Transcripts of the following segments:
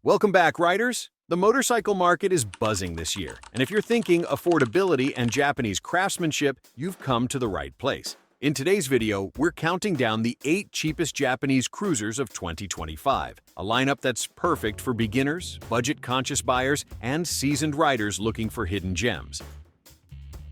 Welcome back, riders! The motorcycle market is buzzing this year, and if you're thinking affordability and Japanese craftsmanship, you've come to the right place. In today's video, we're counting down the 8 cheapest Japanese cruisers of 2025, a lineup that's perfect for beginners, budget-conscious buyers, and seasoned riders looking for hidden gems.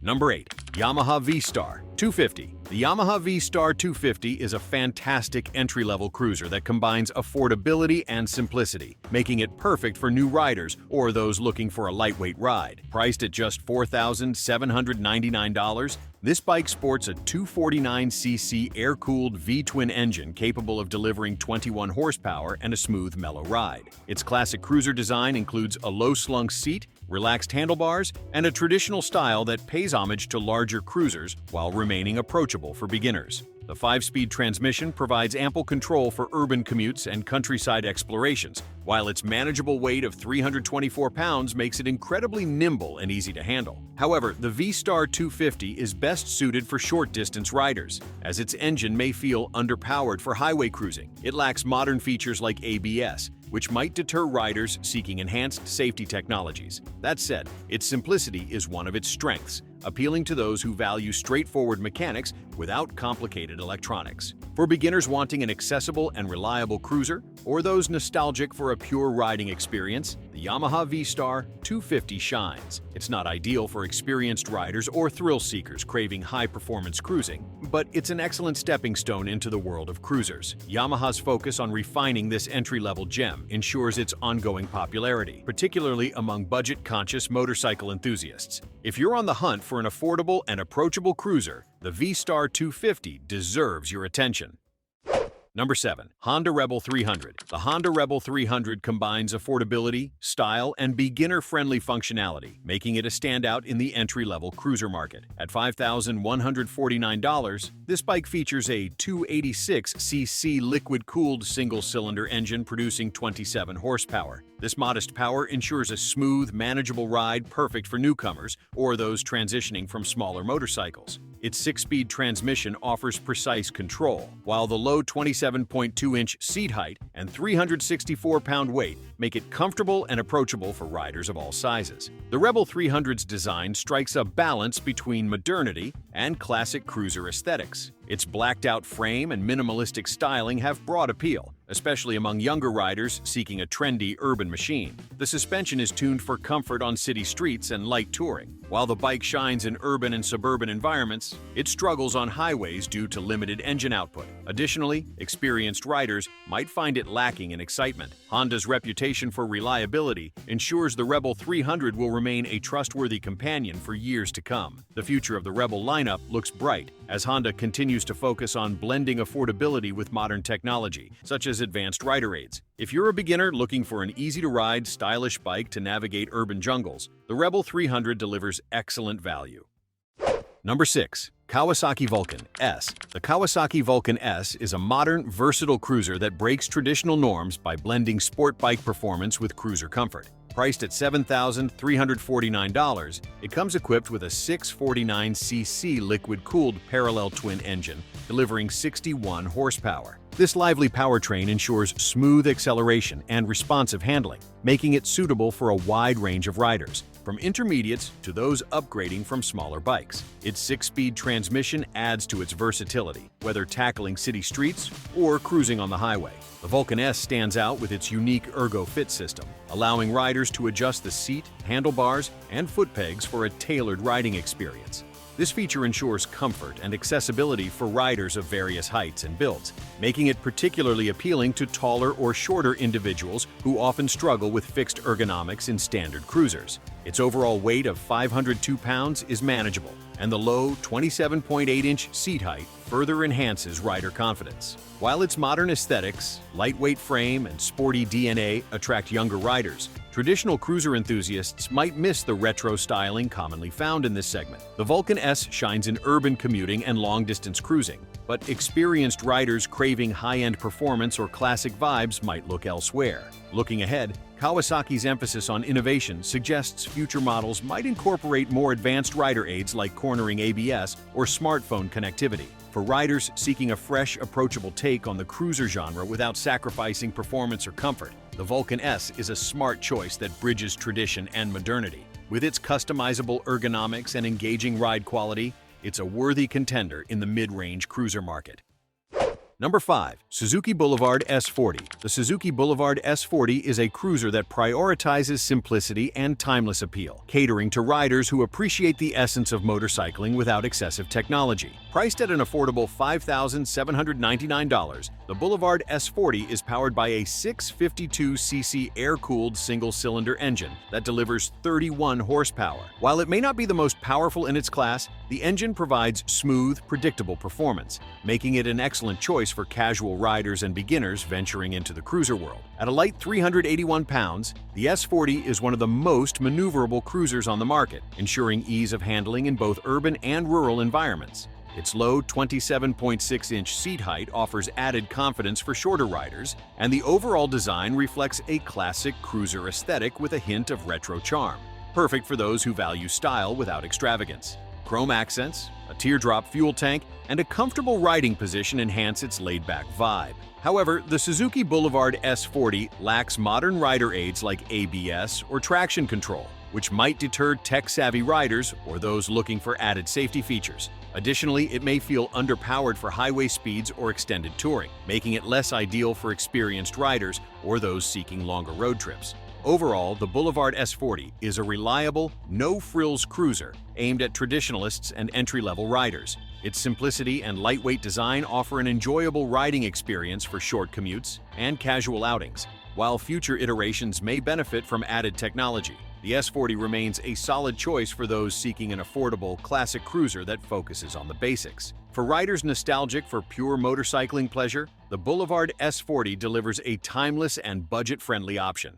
Number 8. Yamaha V-Star 250. The Yamaha V-Star 250 is a fantastic entry-level cruiser that combines affordability and simplicity, making it perfect for new riders or those looking for a lightweight ride. Priced at just $4,799, this bike sports a 249cc air-cooled V-twin engine capable of delivering 21 horsepower and a smooth, mellow ride. Its classic cruiser design includes a low-slung seat, relaxed handlebars, and a traditional style that pays homage to larger cruisers while remaining approachable for beginners. The 5-speed transmission provides ample control for urban commutes and countryside explorations, while its manageable weight of 324 pounds makes it incredibly nimble and easy to handle. However, the V-Star 250 is best suited for short-distance riders, as its engine may feel underpowered for highway cruising. It lacks modern features like ABS, which might deter riders seeking enhanced safety technologies. That said, its simplicity is one of its strengths, appealing to those who value straightforward mechanics without complicated electronics. For beginners wanting an accessible and reliable cruiser, or those nostalgic for a pure riding experience, the Yamaha V-Star 250 shines. It's not ideal for experienced riders or thrill seekers craving high-performance cruising, but it's an excellent stepping stone into the world of cruisers. Yamaha's focus on refining this entry-level gem ensures its ongoing popularity, particularly among budget-conscious motorcycle enthusiasts. If you're on the hunt for an affordable and approachable cruiser, the V-Star 250 deserves your attention. Number 7. Honda Rebel 300. The Honda Rebel 300 combines affordability, style, and beginner-friendly functionality, making it a standout in the entry-level cruiser market. At $5,149, this bike features a 286cc liquid-cooled single-cylinder engine producing 27 horsepower. This modest power ensures a smooth, manageable ride perfect for newcomers or those transitioning from smaller motorcycles. Its 6-speed transmission offers precise control, while the low 27.2-inch seat height and 364-pound weight make it comfortable and approachable for riders of all sizes. The Rebel 300's design strikes a balance between modernity and classic cruiser aesthetics. Its blacked-out frame and minimalistic styling have broad appeal, especially among younger riders seeking a trendy urban machine. The suspension is tuned for comfort on city streets and light touring. While the bike shines in urban and suburban environments, it struggles on highways due to limited engine output. Additionally, experienced riders might find it lacking in excitement. Honda's reputation for reliability ensures the Rebel 300 will remain a trustworthy companion for years to come. The future of the Rebel lineup looks bright, as Honda continues to focus on blending affordability with modern technology, such as advanced rider aids. If you're a beginner looking for an easy-to-ride, stylish bike to navigate urban jungles, the Rebel 300 delivers excellent value. Number 6. Kawasaki Vulcan S. The Kawasaki Vulcan S is a modern, versatile cruiser that breaks traditional norms by blending sport bike performance with cruiser comfort. Priced at $7,349, it comes equipped with a 649cc liquid-cooled parallel twin engine, delivering 61 horsepower. This lively powertrain ensures smooth acceleration and responsive handling, making it suitable for a wide range of riders, from intermediates to those upgrading from smaller bikes. Its 6-speed transmission adds to its versatility, whether tackling city streets or cruising on the highway. The Vulcan S stands out with its unique ergo-fit system, allowing riders to adjust the seat, handlebars, and foot pegs for a tailored riding experience. This feature ensures comfort and accessibility for riders of various heights and builds, making it particularly appealing to taller or shorter individuals who often struggle with fixed ergonomics in standard cruisers. Its overall weight of 502 pounds is manageable, and the low 27.8-inch seat height further enhances rider confidence. While its modern aesthetics, lightweight frame, and sporty DNA attract younger riders, traditional cruiser enthusiasts might miss the retro styling commonly found in this segment. The Vulcan S shines in urban commuting and long-distance cruising, but experienced riders craving high-end performance or classic vibes might look elsewhere. Looking ahead, Kawasaki's emphasis on innovation suggests future models might incorporate more advanced rider aids like cornering ABS or smartphone connectivity. For riders seeking a fresh, approachable take on the cruiser genre without sacrificing performance or comfort, The Vulcan S is a smart choice that bridges tradition and modernity. With its customizable ergonomics and engaging ride quality, it's a worthy contender in the mid-range cruiser market. Number 5. Suzuki Boulevard S40. The Suzuki Boulevard S40 is a cruiser that prioritizes simplicity and timeless appeal, catering to riders who appreciate the essence of motorcycling without excessive technology. Priced at an affordable $5,799, the Boulevard S40 is powered by a 652cc air-cooled single-cylinder engine that delivers 31 horsepower. While it may not be the most powerful in its class, the engine provides smooth, predictable performance, making it an excellent choice for casual riders and beginners venturing into the cruiser world. At a light 381 pounds, the S40 is one of the most maneuverable cruisers on the market, ensuring ease of handling in both urban and rural environments. Its low 27.6-inch seat height offers added confidence for shorter riders, and the overall design reflects a classic cruiser aesthetic with a hint of retro charm, perfect for those who value style without extravagance. Chrome accents, a teardrop fuel tank, and a comfortable riding position enhance its laid-back vibe. However, the Suzuki Boulevard S40 lacks modern rider aids like ABS or traction control, which might deter tech-savvy riders or those looking for added safety features. Additionally, it may feel underpowered for highway speeds or extended touring, making it less ideal for experienced riders or those seeking longer road trips. Overall, the Boulevard S40 is a reliable, no-frills cruiser aimed at traditionalists and entry-level riders. Its simplicity and lightweight design offer an enjoyable riding experience for short commutes and casual outings, while future iterations may benefit from added technology. The S40 remains a solid choice for those seeking an affordable, classic cruiser that focuses on the basics. For riders nostalgic for pure motorcycling pleasure, the Boulevard S40 delivers a timeless and budget-friendly option.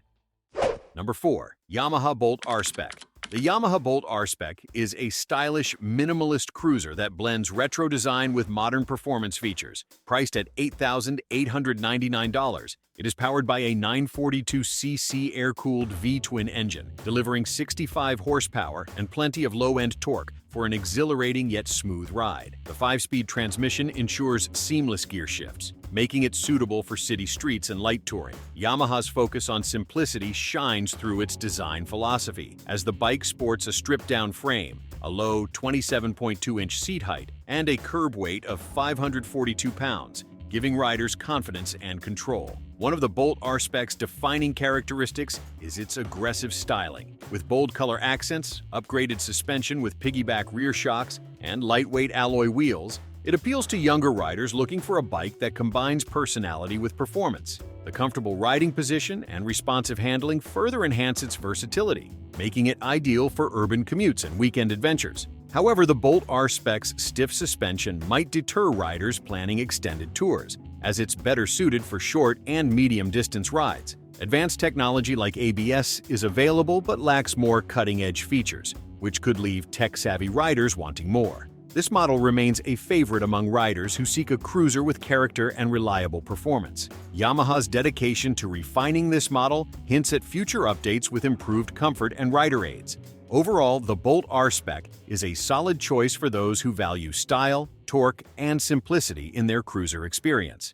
Number 4. Yamaha Bolt R-Spec. The Yamaha Bolt R-Spec is a stylish, minimalist cruiser that blends retro design with modern performance features. Priced at $8,899, it is powered by a 942cc air-cooled V-twin engine, delivering 65 horsepower and plenty of low-end torque for an exhilarating yet smooth ride. The 5-speed transmission ensures seamless gear shifts, making it suitable for city streets and light touring. Yamaha's focus on simplicity shines through its design philosophy, as the bike sports a stripped-down frame, a low 27.2-inch seat height, and a curb weight of 542 pounds, giving riders confidence and control. One of the Bolt R-Spec's defining characteristics is its aggressive styling. With bold color accents, upgraded suspension with piggyback rear shocks, and lightweight alloy wheels, it appeals to younger riders looking for a bike that combines personality with performance. The comfortable riding position and responsive handling further enhance its versatility, making it ideal for urban commutes and weekend adventures. However, the Bolt R-Spec's stiff suspension might deter riders planning extended tours, as it's better suited for short and medium-distance rides. Advanced technology like ABS is available but lacks more cutting-edge features, which could leave tech-savvy riders wanting more. This model remains a favorite among riders who seek a cruiser with character and reliable performance. Yamaha's dedication to refining this model hints at future updates with improved comfort and rider aids. Overall, the Bolt R-Spec is a solid choice for those who value style, torque, and simplicity in their cruiser experience.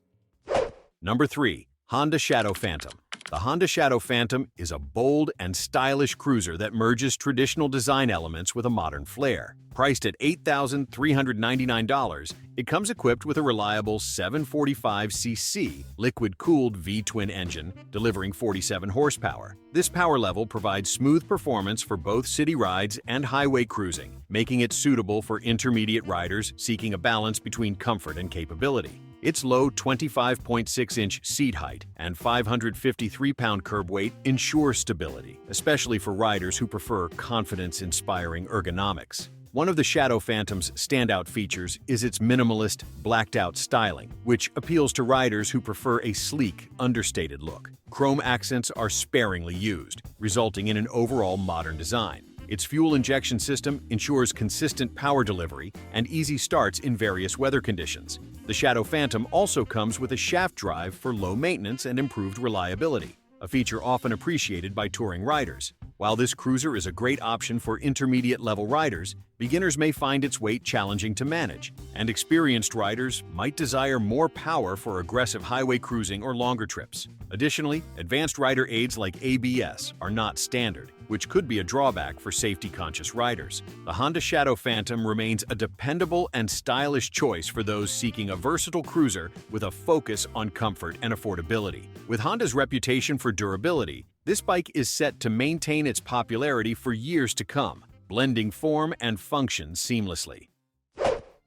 Number 3. Honda Shadow Phantom. The Honda Shadow Phantom is a bold and stylish cruiser that merges traditional design elements with a modern flair. Priced at $8,399, it comes equipped with a reliable 745cc liquid-cooled V-twin engine, delivering 47 horsepower. This power level provides smooth performance for both city rides and highway cruising, making it suitable for intermediate riders seeking a balance between comfort and capability. Its low 25.6-inch seat height and 553-pound curb weight ensure stability, especially for riders who prefer confidence-inspiring ergonomics. One of the Shadow Phantom's standout features is its minimalist, blacked-out styling, which appeals to riders who prefer a sleek, understated look. Chrome accents are sparingly used, resulting in an overall modern design. Its fuel injection system ensures consistent power delivery and easy starts in various weather conditions. The Shadow Phantom also comes with a shaft drive for low maintenance and improved reliability, a feature often appreciated by touring riders. While this cruiser is a great option for intermediate-level riders, beginners may find its weight challenging to manage, and experienced riders might desire more power for aggressive highway cruising or longer trips. Additionally, advanced rider aids like ABS are not standard, which could be a drawback for safety-conscious riders. The Honda Shadow Phantom remains a dependable and stylish choice for those seeking a versatile cruiser with a focus on comfort and affordability. With Honda's reputation for durability, this bike is set to maintain its popularity for years to come, blending form and function seamlessly.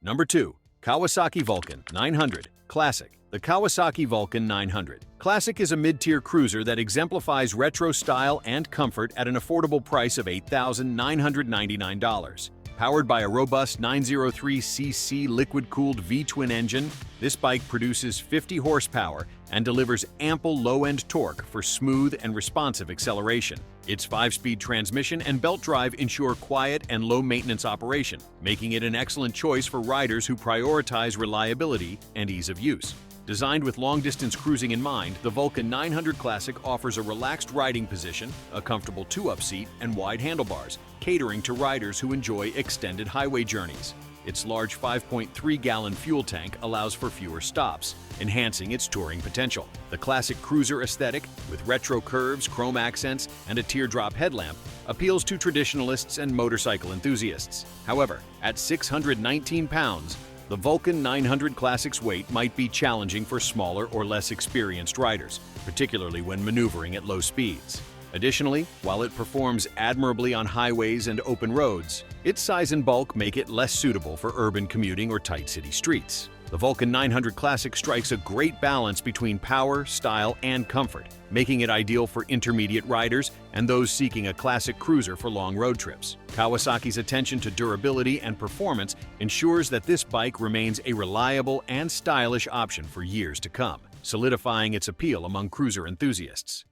Number 2. Kawasaki Vulcan 900 Classic. The Kawasaki Vulcan 900 Classic is a mid-tier cruiser that exemplifies retro style and comfort at an affordable price of $8,999. Powered by a robust 903cc liquid-cooled V-twin engine, this bike produces 50 horsepower and delivers ample low-end torque for smooth and responsive acceleration. Its 5-speed transmission and belt drive ensure quiet and low-maintenance operation, making it an excellent choice for riders who prioritize reliability and ease of use. Designed with long-distance cruising in mind, the Vulcan 900 Classic offers a relaxed riding position, a comfortable 2-up seat, and wide handlebars, catering to riders who enjoy extended highway journeys. Its large 5.3-gallon fuel tank allows for fewer stops, enhancing its touring potential. The classic cruiser aesthetic, with retro curves, chrome accents, and a teardrop headlamp, appeals to traditionalists and motorcycle enthusiasts. However, at 619 pounds, the Vulcan 900 Classic's weight might be challenging for smaller or less experienced riders, particularly when maneuvering at low speeds. Additionally, while it performs admirably on highways and open roads, its size and bulk make it less suitable for urban commuting or tight city streets. The Vulcan 900 Classic strikes a great balance between power, style, and comfort, making it ideal for intermediate riders and those seeking a classic cruiser for long road trips. Kawasaki's attention to durability and performance ensures that this bike remains a reliable and stylish option for years to come, solidifying its appeal among cruiser enthusiasts.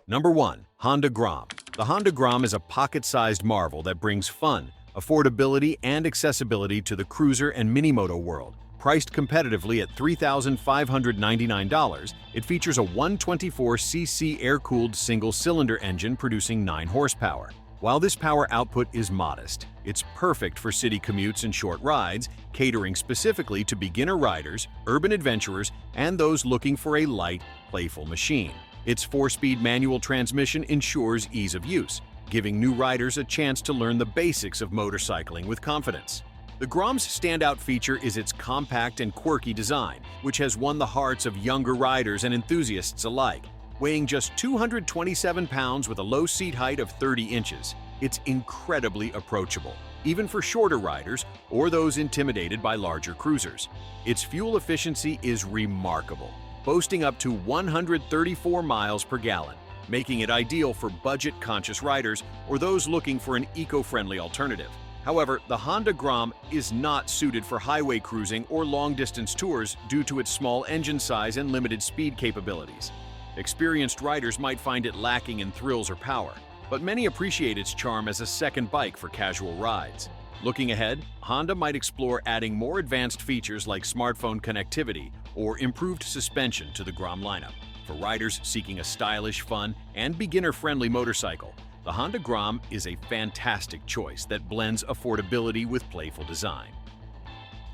Number 1. Honda Grom. The Honda Grom is a pocket-sized marvel that brings fun, affordability, and accessibility to the cruiser and minimoto world. Priced competitively at $3,599, it features a 124cc air-cooled single-cylinder engine producing 9 horsepower. While this power output is modest, it's perfect for city commutes and short rides, catering specifically to beginner riders, urban adventurers, and those looking for a light, playful machine. Its 4-speed manual transmission ensures ease of use, giving new riders a chance to learn the basics of motorcycling with confidence. The Grom's standout feature is its compact and quirky design, which has won the hearts of younger riders and enthusiasts alike. Weighing just 227 pounds with a low seat height of 30 inches, it's incredibly approachable, even for shorter riders or those intimidated by larger cruisers. Its fuel efficiency is remarkable, boasting up to 134 miles per gallon, making it ideal for budget-conscious riders or those looking for an eco-friendly alternative. However, the Honda Grom is not suited for highway cruising or long-distance tours due to its small engine size and limited speed capabilities. Experienced riders might find it lacking in thrills or power, but many appreciate its charm as a second bike for casual rides. Looking ahead, Honda might explore adding more advanced features like smartphone connectivity or improved suspension to the Grom lineup. For riders seeking a stylish, fun, and beginner-friendly motorcycle, the Honda Grom is a fantastic choice that blends affordability with playful design.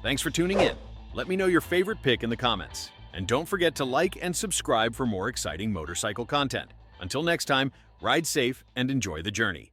Thanks for tuning in. Let me know your favorite pick in the comments. And don't forget to like and subscribe for more exciting motorcycle content. Until next time, ride safe and enjoy the journey.